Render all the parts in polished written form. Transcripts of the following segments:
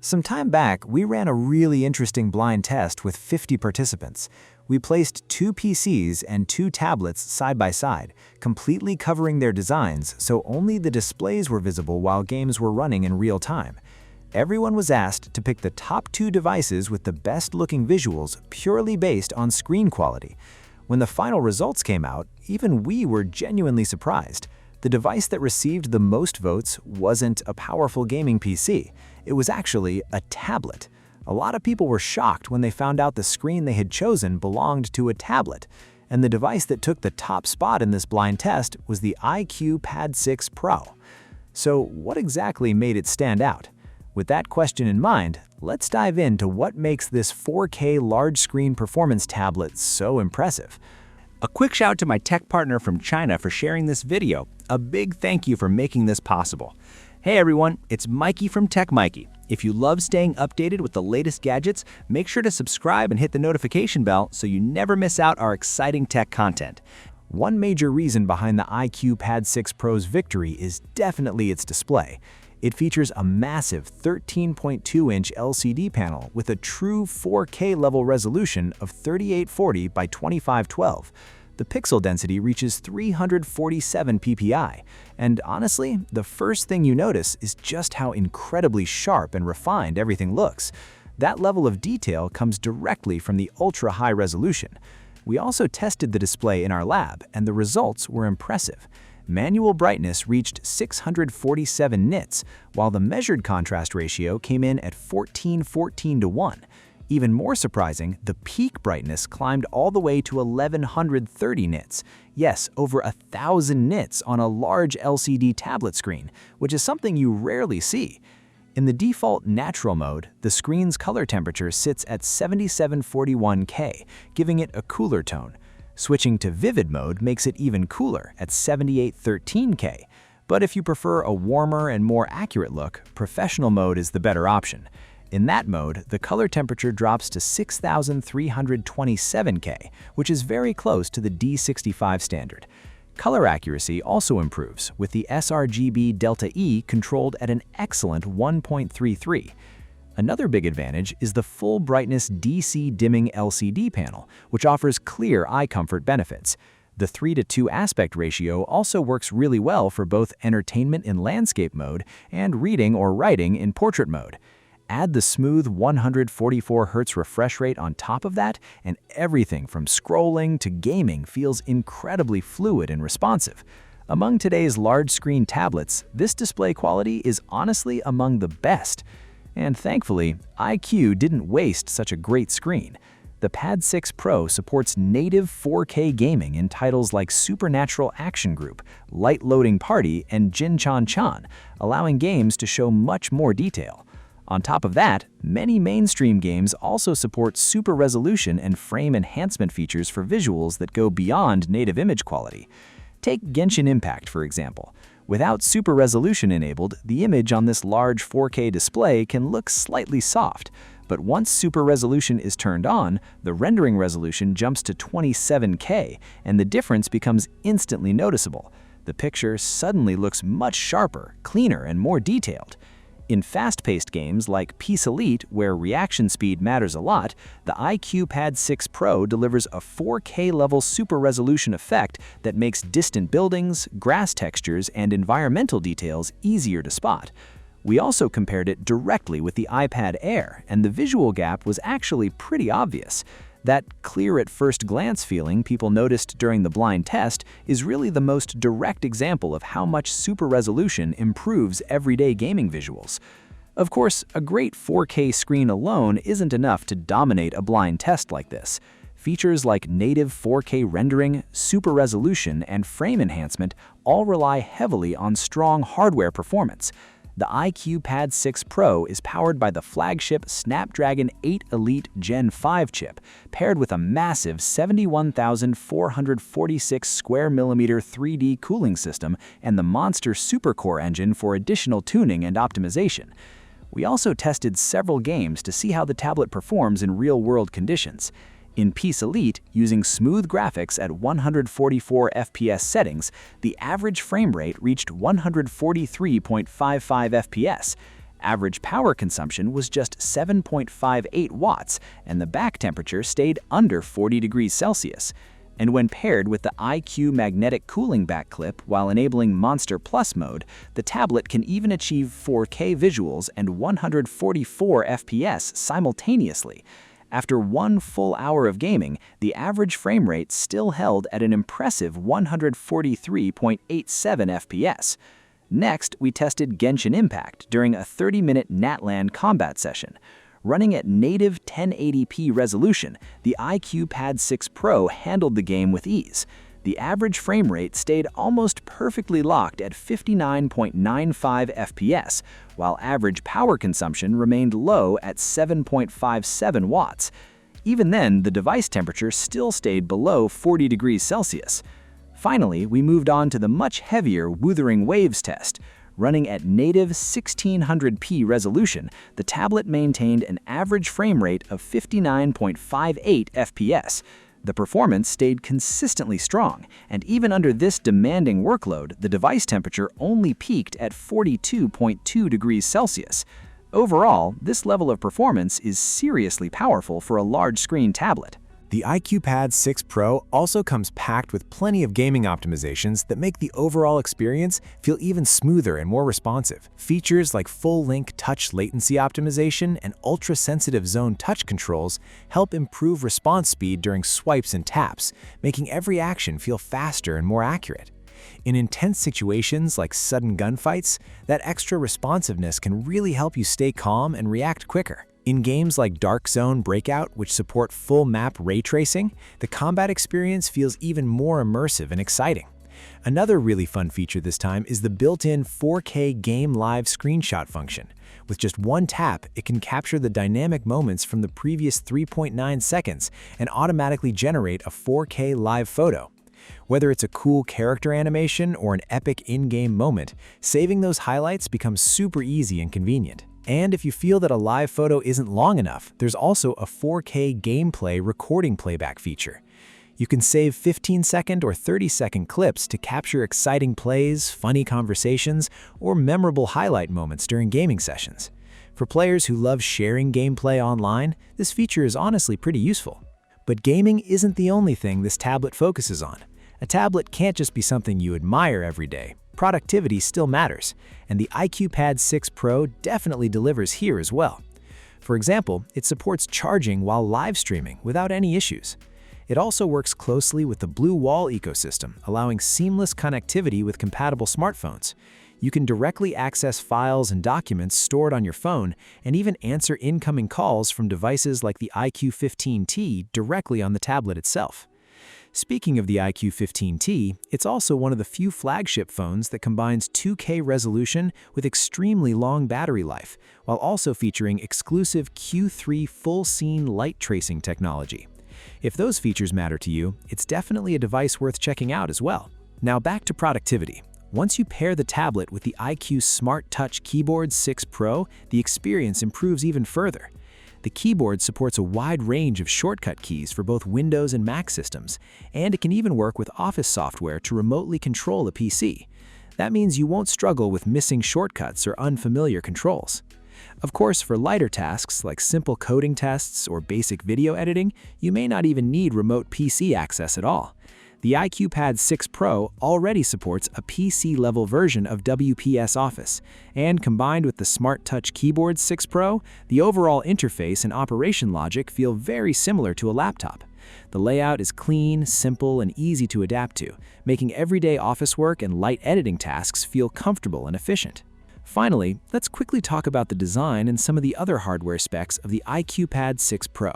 Some time back, we ran a really interesting blind test with 50 participants. We placed 2 PCs and 2 tablets side by side, completely covering their designs so only the displays were visible while games were running in real time. Everyone was asked to pick the top 2 devices with the best-looking visuals purely based on screen quality. When the final results came out, even we were genuinely surprised. The device that received the most votes wasn't a powerful gaming PC. It was actually a tablet. A lot of people were shocked when they found out the screen they had chosen belonged to a tablet. And the device that took the top spot in this blind test was the iQOO Pad 6 Pro. So what exactly made it stand out? With that question in mind, let's dive into what makes this 4K large-screen performance tablet so impressive. A quick shout out to my tech partner from China for sharing this video. A big thank you for making this possible. Hey everyone, it's Maiky from Tech Maiky. If you love staying updated with the latest gadgets, make sure to subscribe and hit the notification bell so you never miss out our exciting tech content. One major reason behind the iQOO Pad 6 Pro's victory is definitely its display. It features a massive 13.2-inch LCD panel with a true 4K level resolution of 3840 by 2512. The pixel density reaches 347 ppi, and honestly, the first thing you notice is just how incredibly sharp and refined everything looks. That level of detail comes directly from the ultra-high resolution. We also tested the display in our lab, and the results were impressive. Manual brightness reached 647 nits, while the measured contrast ratio came in at 14:14:1. Even more surprising, the peak brightness climbed all the way to 1130 nits. Yes, over 1,000 nits on a large LCD tablet screen, which is something you rarely see. In the default natural mode, the screen's color temperature sits at 7741K, giving it a cooler tone. Switching to vivid mode makes it even cooler at 7813K. But if you prefer a warmer and more accurate look, professional mode is the better option. In that mode, the color temperature drops to 6327K, which is very close to the D65 standard. Color accuracy also improves, with the sRGB delta E controlled at an excellent 1.33. Another big advantage is the full brightness DC dimming LCD panel, which offers clear eye comfort benefits. The 3:2 aspect ratio also works really well for both entertainment in landscape mode and reading or writing in portrait mode. Add the smooth 144 Hz refresh rate on top of that, and everything from scrolling to gaming feels incredibly fluid and responsive. Among today's large-screen tablets, this display quality is honestly among the best. And thankfully, iQOO didn't waste such a great screen. The Pad 6 Pro supports native 4K gaming in titles like Supernatural Action Group, Light Loading Party, and Jin Chan Chan, allowing games to show much more detail. On top of that, many mainstream games also support super resolution and frame enhancement features for visuals that go beyond native image quality. Take Genshin Impact, for example. Without super resolution enabled, the image on this large 4K display can look slightly soft. But once super resolution is turned on, the rendering resolution jumps to 27K, and the difference becomes instantly noticeable. The picture suddenly looks much sharper, cleaner, and more detailed. In fast-paced games like Peace Elite, where reaction speed matters a lot, the iQOO Pad 6 Pro delivers a 4K-level super resolution effect that makes distant buildings, grass textures, and environmental details easier to spot. We also compared it directly with the iPad Air, and the visual gap was actually pretty obvious. That clear-at-first-glance feeling people noticed during the blind test is really the most direct example of how much super resolution improves everyday gaming visuals. Of course, a great 4K screen alone isn't enough to dominate a blind test like this. Features like native 4K rendering, super resolution, and frame enhancement all rely heavily on strong hardware performance. The iQOO Pad 6 Pro is powered by the flagship Snapdragon 8 Elite Gen 5 chip, paired with a massive 71,446 square millimeter 3D cooling system and the Monster SuperCore engine for additional tuning and optimization. We also tested several games to see how the tablet performs in real-world conditions. In Peace Elite, using smooth graphics at 144 FPS settings, the average frame rate reached 143.55 FPS. Average power consumption was just 7.58 watts, and the back temperature stayed under 40 degrees Celsius. And when paired with the iQOO magnetic cooling back clip while enabling Monster Plus mode, the tablet can even achieve 4K visuals and 144 FPS simultaneously. After 1 full hour of gaming, the average frame rate still held at an impressive 143.87 FPS. Next, we tested Genshin Impact during a 30-minute Natland combat session. Running at native 1080p resolution, the iQOO Pad 6 Pro handled the game with ease. The average frame rate stayed almost perfectly locked at 59.95 FPS, while average power consumption remained low at 7.57 watts. Even then, the device temperature still stayed below 40 degrees Celsius. Finally, we moved on to the much heavier Wuthering Waves test. Running at native 1600p resolution, the tablet maintained an average frame rate of 59.58 FPS. The performance stayed consistently strong, and even under this demanding workload, the device temperature only peaked at 42.2 degrees Celsius. Overall, this level of performance is seriously powerful for a large-screen tablet. The iQOO Pad 6 Pro also comes packed with plenty of gaming optimizations that make the overall experience feel even smoother and more responsive. Features like full-link touch latency optimization and ultra-sensitive zone touch controls help improve response speed during swipes and taps, making every action feel faster and more accurate. In intense situations like sudden gunfights, that extra responsiveness can really help you stay calm and react quicker. In games like Dark Zone Breakout, which support full map ray tracing, the combat experience feels even more immersive and exciting. Another really fun feature this time is the built-in 4K Game Live screenshot function. With just one tap, it can capture the dynamic moments from the previous 3.9 seconds and automatically generate a 4K live photo. Whether it's a cool character animation or an epic in-game moment, saving those highlights becomes super easy and convenient. And if you feel that a live photo isn't long enough, there's also a 4K gameplay recording playback feature. You can save 15-second or 30-second clips to capture exciting plays, funny conversations, or memorable highlight moments during gaming sessions. For players who love sharing gameplay online, this feature is honestly pretty useful. But gaming isn't the only thing this tablet focuses on. A tablet can't just be something you admire every day. Productivity still matters, and the iQOO Pad 6 Pro definitely delivers here as well. For example, it supports charging while live streaming without any issues. It also works closely with the Blue Wall ecosystem, allowing seamless connectivity with compatible smartphones. You can directly access files and documents stored on your phone and even answer incoming calls from devices like the iQOO 15T directly on the tablet itself. Speaking of the iQOO 15T, it's also one of the few flagship phones that combines 2K resolution with extremely long battery life, while also featuring exclusive Q3 full-scene light tracing technology. If those features matter to you, it's definitely a device worth checking out as well. Now back to productivity. Once you pair the tablet with the iQOO Smart Touch Keyboard 6 Pro, the experience improves even further. The keyboard supports a wide range of shortcut keys for both Windows and Mac systems, and it can even work with Office software to remotely control a PC. That means you won't struggle with missing shortcuts or unfamiliar controls. Of course, for lighter tasks like simple coding tests or basic video editing, you may not even need remote PC access at all. The iQOO Pad 6 Pro already supports a PC-level version of WPS Office, and combined with the Smart Touch Keyboard 6 Pro, the overall interface and operation logic feel very similar to a laptop. The layout is clean, simple, and easy to adapt to, making everyday office work and light editing tasks feel comfortable and efficient. Finally, let's quickly talk about the design and some of the other hardware specs of the iQOO Pad 6 Pro.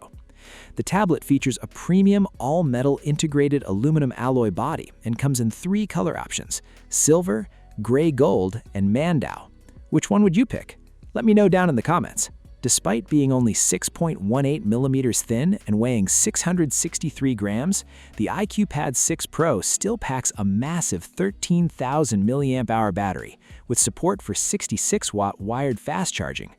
The tablet features a premium all-metal integrated aluminum alloy body and comes in 3 color options: silver, gray gold, and Mandau. Which one would you pick? Let me know down in the comments. Despite being only 6.18 millimeters thin and weighing 663 grams, the iQOO Pad 6 Pro still packs a massive 13,000 mAh battery with support for 66-watt wired fast charging.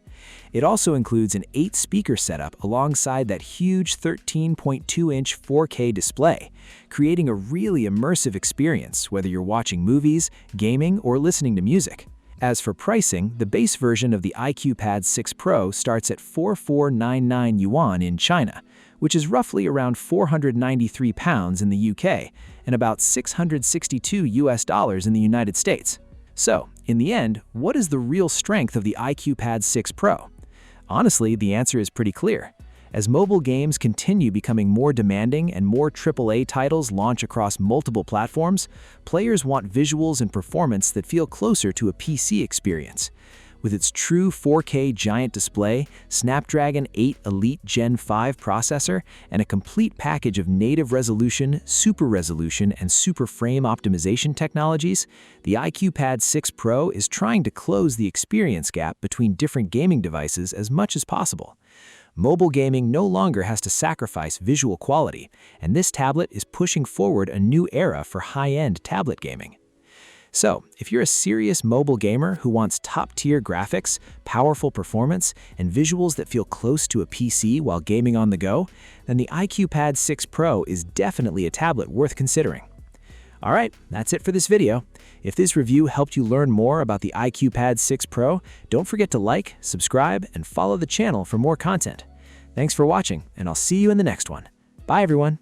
It also includes an 8-speaker setup alongside that huge 13.2-inch 4K display, creating a really immersive experience whether you're watching movies, gaming, or listening to music. As for pricing, the base version of the iQOO Pad 6 Pro starts at 4499 yuan in China, which is roughly around 493 pounds in the UK and about $662 in the United States. So, in the end, what is the real strength of the iQOO Pad 6 Pro? Honestly, the answer is pretty clear. As mobile games continue becoming more demanding and more AAA titles launch across multiple platforms, players want visuals and performance that feel closer to a PC experience. With its true 4K giant display, Snapdragon 8 Elite Gen 5 processor, and a complete package of native resolution, super resolution, and super frame optimization technologies, the iQOO Pad 6 Pro is trying to close the experience gap between different gaming devices as much as possible. Mobile gaming no longer has to sacrifice visual quality, and this tablet is pushing forward a new era for high-end tablet gaming. So, if you're a serious mobile gamer who wants top-tier graphics, powerful performance, and visuals that feel close to a PC while gaming on the go, then the iQOO Pad 6 Pro is definitely a tablet worth considering. Alright, that's it for this video. If this review helped you learn more about the iQOO Pad 6 Pro, don't forget to like, subscribe, and follow the channel for more content. Thanks for watching, and I'll see you in the next one. Bye everyone!